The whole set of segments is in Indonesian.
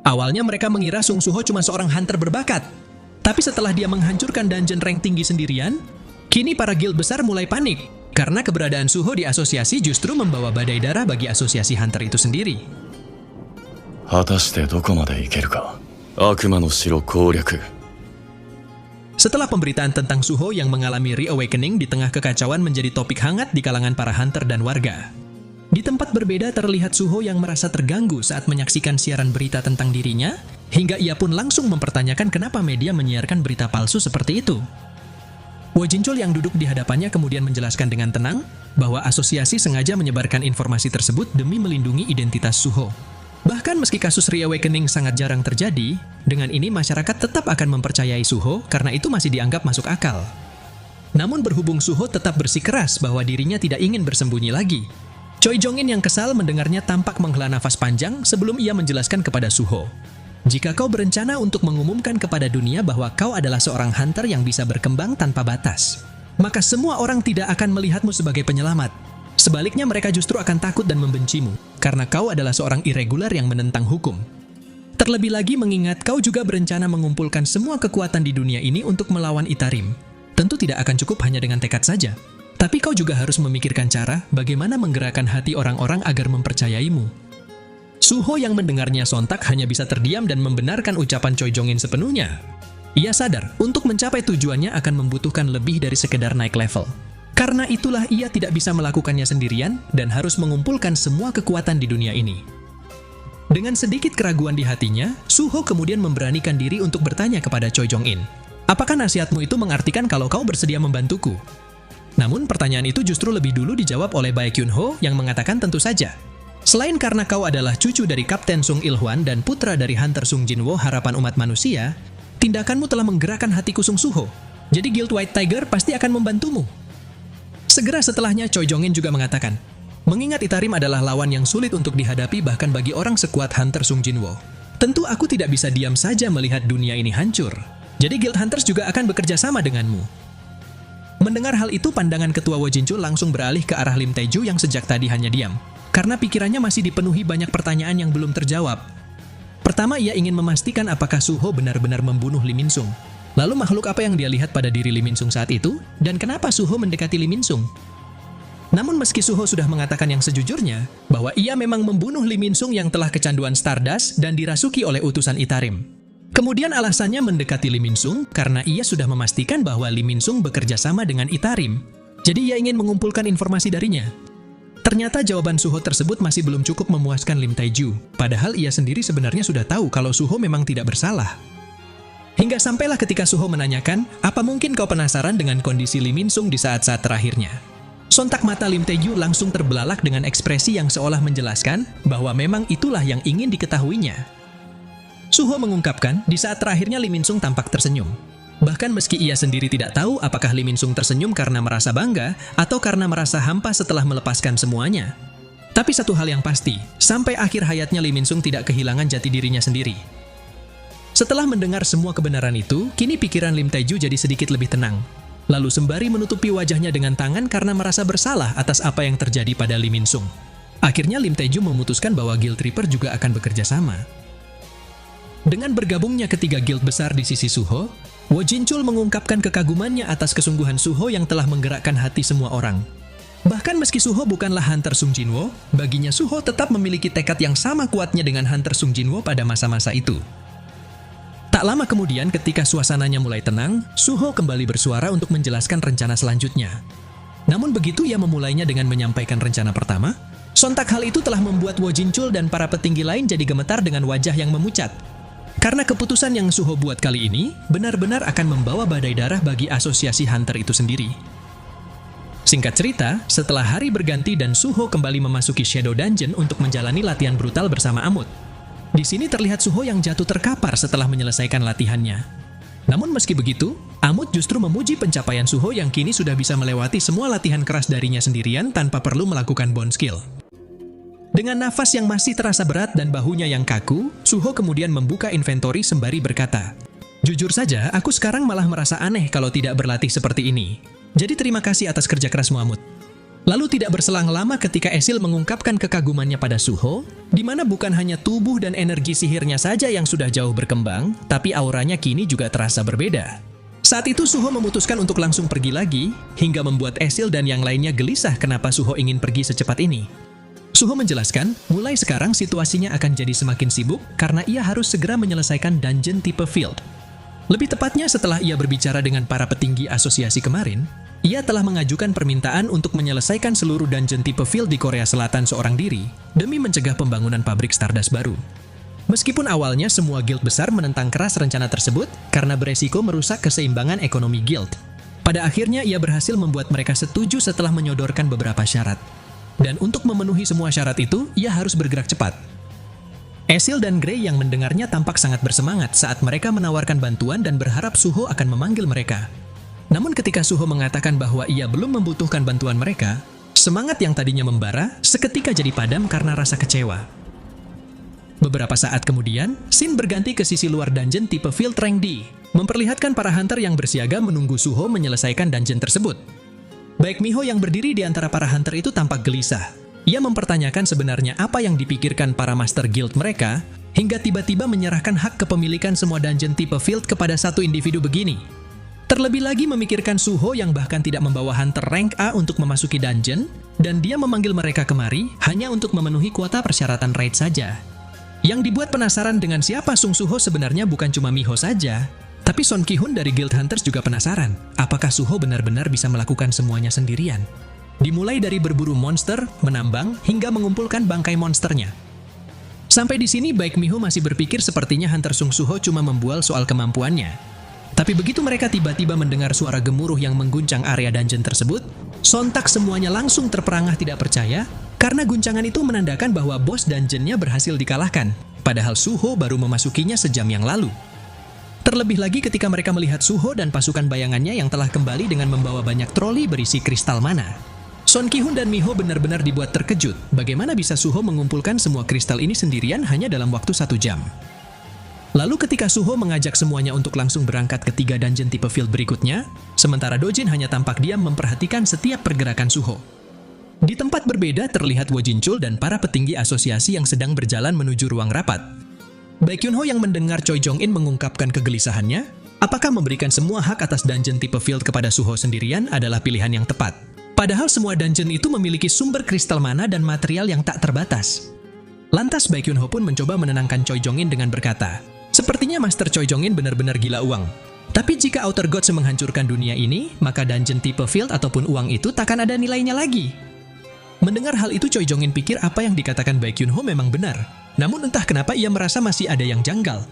Awalnya mereka mengira Sung Suho cuma seorang hunter berbakat. Tapi setelah dia menghancurkan dungeon rank tinggi sendirian, kini para guild besar mulai panik. Karena keberadaan Suho di asosiasi justru membawa badai darah bagi asosiasi hunter itu sendiri. 果たしてどこまでいけるか。悪魔の城攻略。 Setelah pemberitaan tentang Suho yang mengalami reawakening di tengah kekacauan menjadi topik hangat di kalangan para hunter dan warga. Di tempat berbeda terlihat Suho yang merasa terganggu saat menyaksikan siaran berita tentang dirinya, hingga ia pun langsung mempertanyakan kenapa media menyiarkan berita palsu seperti itu. Wo Jinchul yang duduk di hadapannya kemudian menjelaskan dengan tenang bahwa asosiasi sengaja menyebarkan informasi tersebut demi melindungi identitas Suho. Bahkan meski kasus reawakening sangat jarang terjadi, dengan ini masyarakat tetap akan mempercayai Suho karena itu masih dianggap masuk akal. Namun berhubung Suho tetap bersikeras bahwa dirinya tidak ingin bersembunyi lagi, Choi Jong-in yang kesal mendengarnya tampak menghela nafas panjang sebelum ia menjelaskan kepada Suho. Jika kau berencana untuk mengumumkan kepada dunia bahwa kau adalah seorang hunter yang bisa berkembang tanpa batas, maka semua orang tidak akan melihatmu sebagai penyelamat. Sebaliknya mereka justru akan takut dan membencimu, karena kau adalah seorang irregular yang menentang hukum. Terlebih lagi mengingat kau juga berencana mengumpulkan semua kekuatan di dunia ini untuk melawan Itarim. Tentu tidak akan cukup hanya dengan tekad saja. Tapi kau juga harus memikirkan cara bagaimana menggerakkan hati orang-orang agar mempercayaimu. Suho yang mendengarnya sontak hanya bisa terdiam dan membenarkan ucapan Choi Jong-in sepenuhnya. Ia sadar, untuk mencapai tujuannya akan membutuhkan lebih dari sekedar naik level. Karena itulah ia tidak bisa melakukannya sendirian dan harus mengumpulkan semua kekuatan di dunia ini. Dengan sedikit keraguan di hatinya, Suho kemudian memberanikan diri untuk bertanya kepada Choi Jong-in. Apakah nasihatmu itu mengartikan kalau kau bersedia membantuku? Namun pertanyaan itu justru lebih dulu dijawab oleh Bae Kyun-ho yang mengatakan tentu saja. Selain karena kau adalah cucu dari Kapten Sung Il-hwan dan putra dari Hunter Sung Jin-wo harapan umat manusia, tindakanmu telah menggerakkan hatiku Sung Suho. Jadi Guild White Tiger pasti akan membantumu. Segera setelahnya Choi Jong-in juga mengatakan, mengingat Itarim adalah lawan yang sulit untuk dihadapi bahkan bagi orang sekuat Hunter Sung Jin-wo. Tentu aku tidak bisa diam saja melihat dunia ini hancur. Jadi Guild Hunters juga akan bekerja sama denganmu. Mendengar hal itu, pandangan Ketua Wo Jinchul langsung beralih ke arah Lim Tae-ju yang sejak tadi hanya diam. Karena pikirannya masih dipenuhi banyak pertanyaan yang belum terjawab. Pertama, ia ingin memastikan apakah Suho benar-benar membunuh Lee Min-sung. Lalu makhluk apa yang dia lihat pada diri Lee Min-sung saat itu, dan kenapa Suho mendekati Lee Min-sung? Namun meski Suho sudah mengatakan yang sejujurnya, bahwa ia memang membunuh Lee Min-sung yang telah kecanduan Stardust dan dirasuki oleh utusan Itarim. Kemudian alasannya mendekati Lee Min-sung karena ia sudah memastikan bahwa Lee Min-sung bekerja sama dengan Itarim. Jadi ia ingin mengumpulkan informasi darinya. Ternyata jawaban Suho tersebut masih belum cukup memuaskan Lim Tae-ju, padahal ia sendiri sebenarnya sudah tahu kalau Suho memang tidak bersalah. Hingga sampailah ketika Suho menanyakan, apa mungkin kau penasaran dengan kondisi Lee Min-sung di saat-saat terakhirnya? Sontak mata Lim Tae-ju langsung terbelalak dengan ekspresi yang seolah menjelaskan bahwa memang itulah yang ingin diketahuinya. Suho mengungkapkan, di saat terakhirnya Lee Min-sung tampak tersenyum. Bahkan meski ia sendiri tidak tahu apakah Lee Min-sung tersenyum karena merasa bangga atau karena merasa hampa setelah melepaskan semuanya. Tapi satu hal yang pasti, sampai akhir hayatnya Lee Min-sung tidak kehilangan jati dirinya sendiri. Setelah mendengar semua kebenaran itu, kini pikiran Lim Tae-ju jadi sedikit lebih tenang. Lalu sembari menutupi wajahnya dengan tangan karena merasa bersalah atas apa yang terjadi pada Lee Min-sung. Akhirnya Lim Tae-ju memutuskan bahwa Guild Reaper juga akan bekerja sama. Dengan bergabungnya ketiga guild besar di sisi Suho, Wo Jinchul mengungkapkan kekagumannya atas kesungguhan Suho yang telah menggerakkan hati semua orang. Bahkan meski Suho bukanlah Hunter Sung Jin-wo, baginya Suho tetap memiliki tekad yang sama kuatnya dengan Hunter Sung Jin-wo pada masa-masa itu. Tak lama kemudian ketika suasananya mulai tenang, Suho kembali bersuara untuk menjelaskan rencana selanjutnya. Namun begitu ia memulainya dengan menyampaikan rencana pertama, sontak hal itu telah membuat Wo Jinchul dan para petinggi lain jadi gemetar dengan wajah yang memucat. Karena keputusan yang Suho buat kali ini benar-benar akan membawa badai darah bagi asosiasi Hunter itu sendiri. Singkat cerita, setelah hari berganti dan Suho kembali memasuki Shadow Dungeon untuk menjalani latihan brutal bersama Amut. Di sini terlihat Suho yang jatuh terkapar setelah menyelesaikan latihannya. Namun meski begitu, Amut justru memuji pencapaian Suho yang kini sudah bisa melewati semua latihan keras darinya sendirian tanpa perlu melakukan bond skill. Dengan nafas yang masih terasa berat dan bahunya yang kaku, Suho kemudian membuka inventory sembari berkata, "Jujur saja, aku sekarang malah merasa aneh kalau tidak berlatih seperti ini. Jadi terima kasih atas kerja keras Amut." Lalu tidak berselang lama ketika Esil mengungkapkan kekagumannya pada Suho, di mana bukan hanya tubuh dan energi sihirnya saja yang sudah jauh berkembang, tapi auranya kini juga terasa berbeda. Saat itu Suho memutuskan untuk langsung pergi lagi, hingga membuat Esil dan yang lainnya gelisah kenapa Suho ingin pergi secepat ini. Suho menjelaskan, mulai sekarang situasinya akan jadi semakin sibuk karena ia harus segera menyelesaikan dungeon tipe field. Lebih tepatnya setelah ia berbicara dengan para petinggi asosiasi kemarin, ia telah mengajukan permintaan untuk menyelesaikan seluruh dungeon tipe field di Korea Selatan seorang diri demi mencegah pembangunan pabrik Stardust baru. Meskipun awalnya semua guild besar menentang keras rencana tersebut karena beresiko merusak keseimbangan ekonomi guild, pada akhirnya ia berhasil membuat mereka setuju setelah menyodorkan beberapa syarat. Dan untuk memenuhi semua syarat itu, ia harus bergerak cepat. Esil dan Gray yang mendengarnya tampak sangat bersemangat saat mereka menawarkan bantuan dan berharap Suho akan memanggil mereka. Namun ketika Suho mengatakan bahwa ia belum membutuhkan bantuan mereka, semangat yang tadinya membara seketika jadi padam karena rasa kecewa. Beberapa saat kemudian, scene berganti ke sisi luar dungeon tipe Field Rank D, memperlihatkan para hunter yang bersiaga menunggu Suho menyelesaikan dungeon tersebut. Baik Miho yang berdiri di antara para hunter itu tampak gelisah. Ia mempertanyakan sebenarnya apa yang dipikirkan para master guild mereka, hingga tiba-tiba menyerahkan hak kepemilikan semua dungeon tipe Field kepada satu individu begini. Terlebih lagi memikirkan Suho yang bahkan tidak membawa hunter rank A untuk memasuki dungeon, dan dia memanggil mereka kemari hanya untuk memenuhi kuota persyaratan raid saja. Yang dibuat penasaran dengan siapa Sung Suho sebenarnya bukan cuma Miho saja, tapi Son Ki-hun dari Guild Hunters juga penasaran, apakah Suho benar-benar bisa melakukan semuanya sendirian. Dimulai dari berburu monster, menambang, hingga mengumpulkan bangkai monsternya. Sampai di sini baik Miho masih berpikir sepertinya Hunter Sung Suho cuma membual soal kemampuannya. Tapi begitu mereka tiba-tiba mendengar suara gemuruh yang mengguncang area dungeon tersebut, sontak semuanya langsung terperangah tidak percaya, karena guncangan itu menandakan bahwa bos dungeonnya berhasil dikalahkan, padahal Suho baru memasukinya sejam yang lalu. Terlebih lagi ketika mereka melihat Suho dan pasukan bayangannya yang telah kembali dengan membawa banyak troli berisi kristal mana. Son Ki-hun dan Miho benar-benar dibuat terkejut, bagaimana bisa Suho mengumpulkan semua kristal ini sendirian hanya dalam waktu 1 jam. Lalu ketika Suho mengajak semuanya untuk langsung berangkat ke 3 dungeon tipe field berikutnya, sementara Dojin hanya tampak diam memperhatikan setiap pergerakan Suho. Di tempat berbeda terlihat Wo Jinchul dan para petinggi asosiasi yang sedang berjalan menuju ruang rapat. Baek Yunho yang mendengar Choi Jong-in mengungkapkan kegelisahannya, apakah memberikan semua hak atas dungeon tipe field kepada Suho sendirian adalah pilihan yang tepat. Padahal semua dungeon itu memiliki sumber kristal mana dan material yang tak terbatas. Lantas Baek Yunho pun mencoba menenangkan Choi Jong-in dengan berkata, sepertinya Master Choi Jong-in benar-benar gila uang. Tapi jika Outer Gods menghancurkan dunia ini, maka dungeon tipe field ataupun uang itu takkan ada nilainya lagi. Mendengar hal itu Choi Jong-in pikir apa yang dikatakan Baek Yunho memang benar. Namun entah kenapa ia merasa masih ada yang janggal.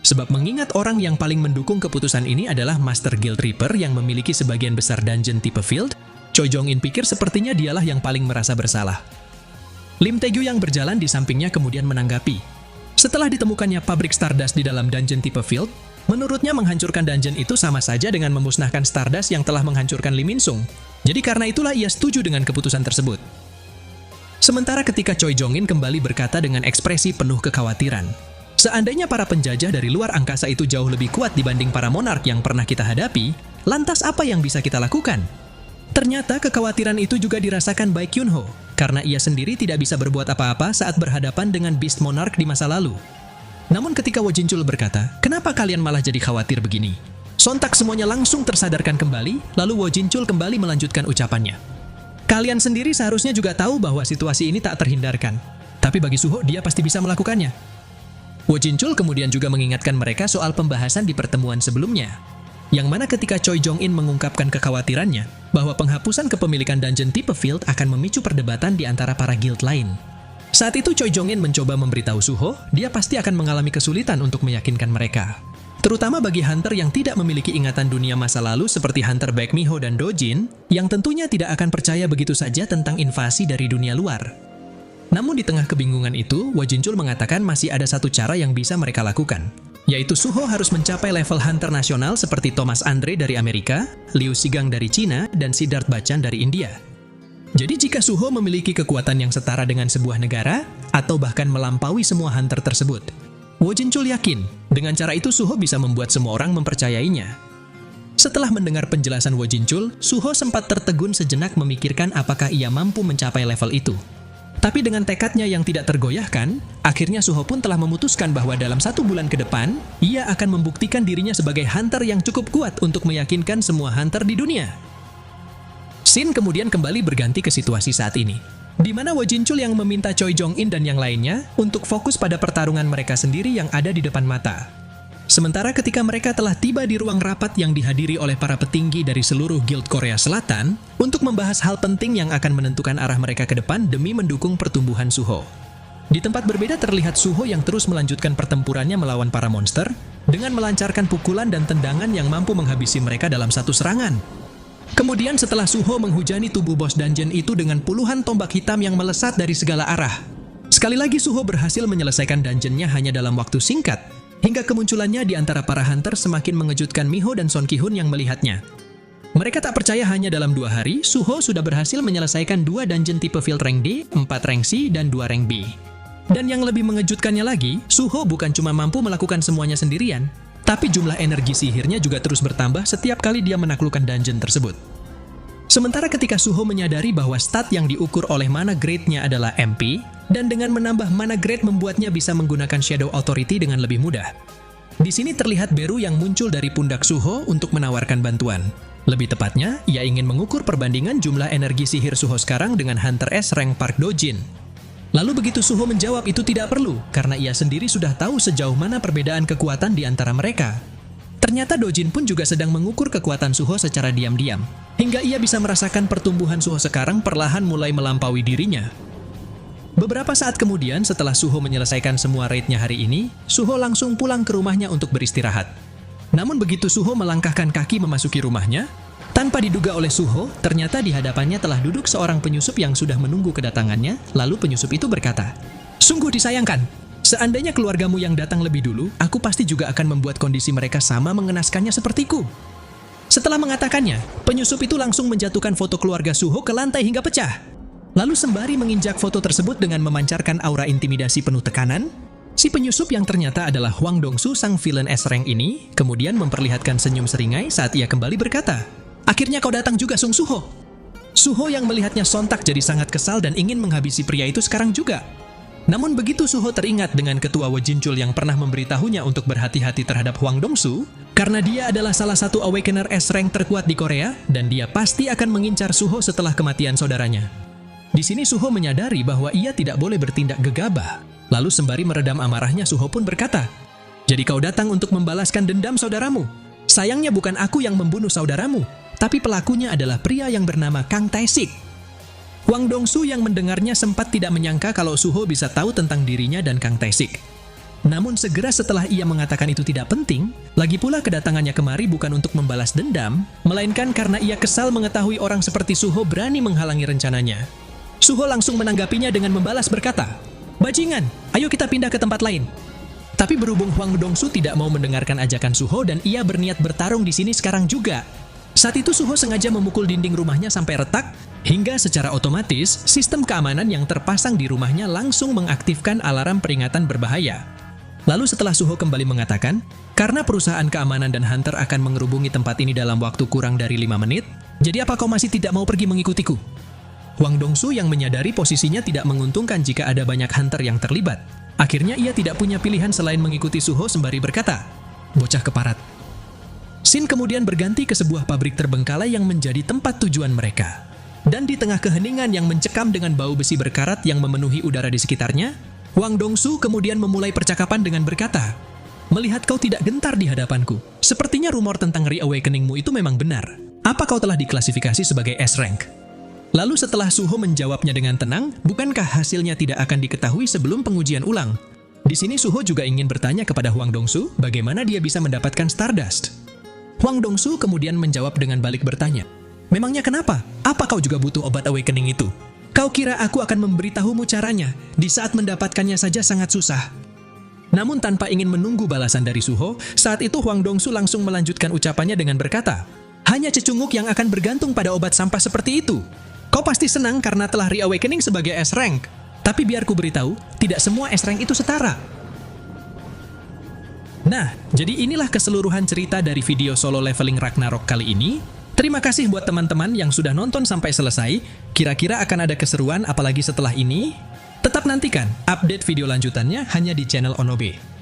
Sebab mengingat orang yang paling mendukung keputusan ini adalah Master Guild Reaper yang memiliki sebagian besar dungeon tipe field, Choi Jong-in pikir sepertinya dialah yang paling merasa bersalah. Lim Tae-gyu yang berjalan di sampingnya kemudian menanggapi. Setelah ditemukannya pabrik Stardust di dalam dungeon tipe field, menurutnya menghancurkan dungeon itu sama saja dengan memusnahkan Stardust yang telah menghancurkan Lee Min-sung. Jadi karena itulah ia setuju dengan keputusan tersebut. Sementara ketika Choi Jong-in kembali berkata dengan ekspresi penuh kekhawatiran, seandainya para penjajah dari luar angkasa itu jauh lebih kuat dibanding para monark yang pernah kita hadapi, lantas apa yang bisa kita lakukan? Ternyata kekhawatiran itu juga dirasakan Baek Yunho, karena ia sendiri tidak bisa berbuat apa-apa saat berhadapan dengan Beast Monarch di masa lalu. Namun ketika Wo Jinchul berkata, kenapa kalian malah jadi khawatir begini? Sontak semuanya langsung tersadarkan kembali, lalu Wo Jinchul kembali melanjutkan ucapannya. Kalian sendiri seharusnya juga tahu bahwa situasi ini tak terhindarkan. Tapi bagi Suho, dia pasti bisa melakukannya. Wo Jinchul kemudian juga mengingatkan mereka soal pembahasan di pertemuan sebelumnya. Yang mana ketika Choi Jong-in mengungkapkan kekhawatirannya bahwa penghapusan kepemilikan dungeon tipe field akan memicu perdebatan di antara para guild lain. Saat itu Choi Jong-in mencoba memberitahu Suho, dia pasti akan mengalami kesulitan untuk meyakinkan mereka. Terutama bagi hunter yang tidak memiliki ingatan dunia masa lalu seperti hunter Baek Miho dan Dojin, yang tentunya tidak akan percaya begitu saja tentang invasi dari dunia luar. Namun di tengah kebingungan itu, Wo Jinchul mengatakan masih ada satu cara yang bisa mereka lakukan, yaitu Suho harus mencapai level hunter nasional seperti Thomas Andre dari Amerika, Liu Shigang dari Cina, dan Siddharth Bachchan dari India. Jadi jika Suho memiliki kekuatan yang setara dengan sebuah negara, atau bahkan melampaui semua hunter tersebut, Wo Jinchul yakin, dengan cara itu Suho bisa membuat semua orang mempercayainya. Setelah mendengar penjelasan Wo Jinchul, Suho sempat tertegun sejenak memikirkan apakah ia mampu mencapai level itu. Tapi dengan tekadnya yang tidak tergoyahkan, akhirnya Suho pun telah memutuskan bahwa dalam 1 bulan ke depan, ia akan membuktikan dirinya sebagai hunter yang cukup kuat untuk meyakinkan semua hunter di dunia. Scene kemudian kembali berganti ke situasi saat ini, di mana Wo Jinchul yang meminta Choi Jong-in dan yang lainnya untuk fokus pada pertarungan mereka sendiri yang ada di depan mata. Sementara ketika mereka telah tiba di ruang rapat yang dihadiri oleh para petinggi dari seluruh Guild Korea Selatan untuk membahas hal penting yang akan menentukan arah mereka ke depan demi mendukung pertumbuhan Suho. Di tempat berbeda terlihat Suho yang terus melanjutkan pertempurannya melawan para monster dengan melancarkan pukulan dan tendangan yang mampu menghabisi mereka dalam satu serangan. Kemudian setelah Suho menghujani tubuh bos dungeon itu dengan puluhan tombak hitam yang melesat dari segala arah, sekali lagi Suho berhasil menyelesaikan dungeonnya hanya dalam waktu singkat. Hingga kemunculannya di antara para hunter semakin mengejutkan Miho dan Son Ki-hun yang melihatnya. Mereka tak percaya hanya dalam 2 hari, Suho sudah berhasil menyelesaikan 2 dungeon tipe field rank D, 4 rank C, dan 2 rank B. Dan yang lebih mengejutkannya lagi, Suho bukan cuma mampu melakukan semuanya sendirian, tapi jumlah energi sihirnya juga terus bertambah setiap kali dia menaklukkan dungeon tersebut. Sementara ketika Suho menyadari bahwa stat yang diukur oleh mana grade-nya adalah MP, dan dengan menambah mana grade membuatnya bisa menggunakan Shadow Authority dengan lebih mudah. Di sini terlihat Beru yang muncul dari pundak Suho untuk menawarkan bantuan. Lebih tepatnya, ia ingin mengukur perbandingan jumlah energi sihir Suho sekarang dengan Hunter S rank Park Dojin. Lalu begitu Suho menjawab itu tidak perlu, karena ia sendiri sudah tahu sejauh mana perbedaan kekuatan di antara mereka. Ternyata Dojin pun juga sedang mengukur kekuatan Suho secara diam-diam, hingga ia bisa merasakan pertumbuhan Suho sekarang perlahan mulai melampaui dirinya. Beberapa saat kemudian setelah Suho menyelesaikan semua raid-nya hari ini, Suho langsung pulang ke rumahnya untuk beristirahat. Namun begitu Suho melangkahkan kaki memasuki rumahnya, tanpa diduga oleh Suho, ternyata di hadapannya telah duduk seorang penyusup yang sudah menunggu kedatangannya, lalu penyusup itu berkata, "Sungguh disayangkan, seandainya keluargamu yang datang lebih dulu, aku pasti juga akan membuat kondisi mereka sama mengenaskannya sepertiku." Setelah mengatakannya, penyusup itu langsung menjatuhkan foto keluarga Suho ke lantai hingga pecah. Lalu sembari menginjak foto tersebut dengan memancarkan aura intimidasi penuh tekanan, si penyusup yang ternyata adalah Hwang Dong-su sang villain S-rank ini, kemudian memperlihatkan senyum seringai saat ia kembali berkata, "Akhirnya kau datang juga, Sung Suho." Suho yang melihatnya sontak jadi sangat kesal dan ingin menghabisi pria itu sekarang juga. Namun begitu Suho teringat dengan ketua Wo Jinchul yang pernah memberitahunya untuk berhati-hati terhadap Hwang Dong-su, karena dia adalah salah satu Awakener S-rank terkuat di Korea, dan dia pasti akan mengincar Suho setelah kematian saudaranya. Di sini Suho menyadari bahwa ia tidak boleh bertindak gegabah. Lalu sembari meredam amarahnya, Suho pun berkata, "Jadi kau datang untuk membalaskan dendam saudaramu? Sayangnya bukan aku yang membunuh saudaramu, tapi pelakunya adalah pria yang bernama Kang Tae-sik." Hwang Dong-su yang mendengarnya sempat tidak menyangka kalau Suho bisa tahu tentang dirinya dan Kang Tae-sik. Namun segera setelah ia mengatakan itu tidak penting, lagi pula kedatangannya kemari bukan untuk membalas dendam, melainkan karena ia kesal mengetahui orang seperti Suho berani menghalangi rencananya. Suho langsung menanggapinya dengan membalas berkata, "Bajingan, ayo kita pindah ke tempat lain." Tapi berhubung Hwang Dong-su tidak mau mendengarkan ajakan Suho dan ia berniat bertarung di sini sekarang juga. Saat itu Suho sengaja memukul dinding rumahnya sampai retak, hingga secara otomatis sistem keamanan yang terpasang di rumahnya langsung mengaktifkan alarm peringatan berbahaya. Lalu setelah Suho kembali mengatakan, "Karena perusahaan keamanan dan hunter akan mengerubungi tempat ini dalam waktu kurang dari 5 menit, jadi apa kau masih tidak mau pergi mengikutiku?" Hwang Dong-su yang menyadari posisinya tidak menguntungkan jika ada banyak hunter yang terlibat. Akhirnya ia tidak punya pilihan selain mengikuti Suho sembari berkata, "Bocah keparat." Scene kemudian berganti ke sebuah pabrik terbengkalai yang menjadi tempat tujuan mereka. Dan di tengah keheningan yang mencekam dengan bau besi berkarat yang memenuhi udara di sekitarnya, Hwang Dong-su kemudian memulai percakapan dengan berkata, "Melihat kau tidak gentar di hadapanku, sepertinya rumor tentang reawakeningmu itu memang benar. Apa kau telah diklasifikasi sebagai S-rank?" Lalu setelah Suho menjawabnya dengan tenang, bukankah hasilnya tidak akan diketahui sebelum pengujian ulang? Di sini Suho juga ingin bertanya kepada Hwang Dong-su bagaimana dia bisa mendapatkan Stardust. Hwang Dong-su kemudian menjawab dengan balik bertanya, "Memangnya kenapa? Apa kau juga butuh obat awakening itu? Kau kira aku akan memberitahumu caranya, di saat mendapatkannya saja sangat susah." Namun tanpa ingin menunggu balasan dari Suho, saat itu Hwang Dong-su langsung melanjutkan ucapannya dengan berkata, "Hanya cecunguk yang akan bergantung pada obat sampah seperti itu. Kau pasti senang karena telah reawakening sebagai S-rank. Tapi biar ku beritahu, tidak semua S-rank itu setara." Nah, jadi inilah keseluruhan cerita dari video solo leveling Ragnarok kali ini. Terima kasih buat teman-teman yang sudah nonton sampai selesai. Kira-kira akan ada keseruan apalagi setelah ini? Tetap nantikan update video lanjutannya hanya di channel Onobe.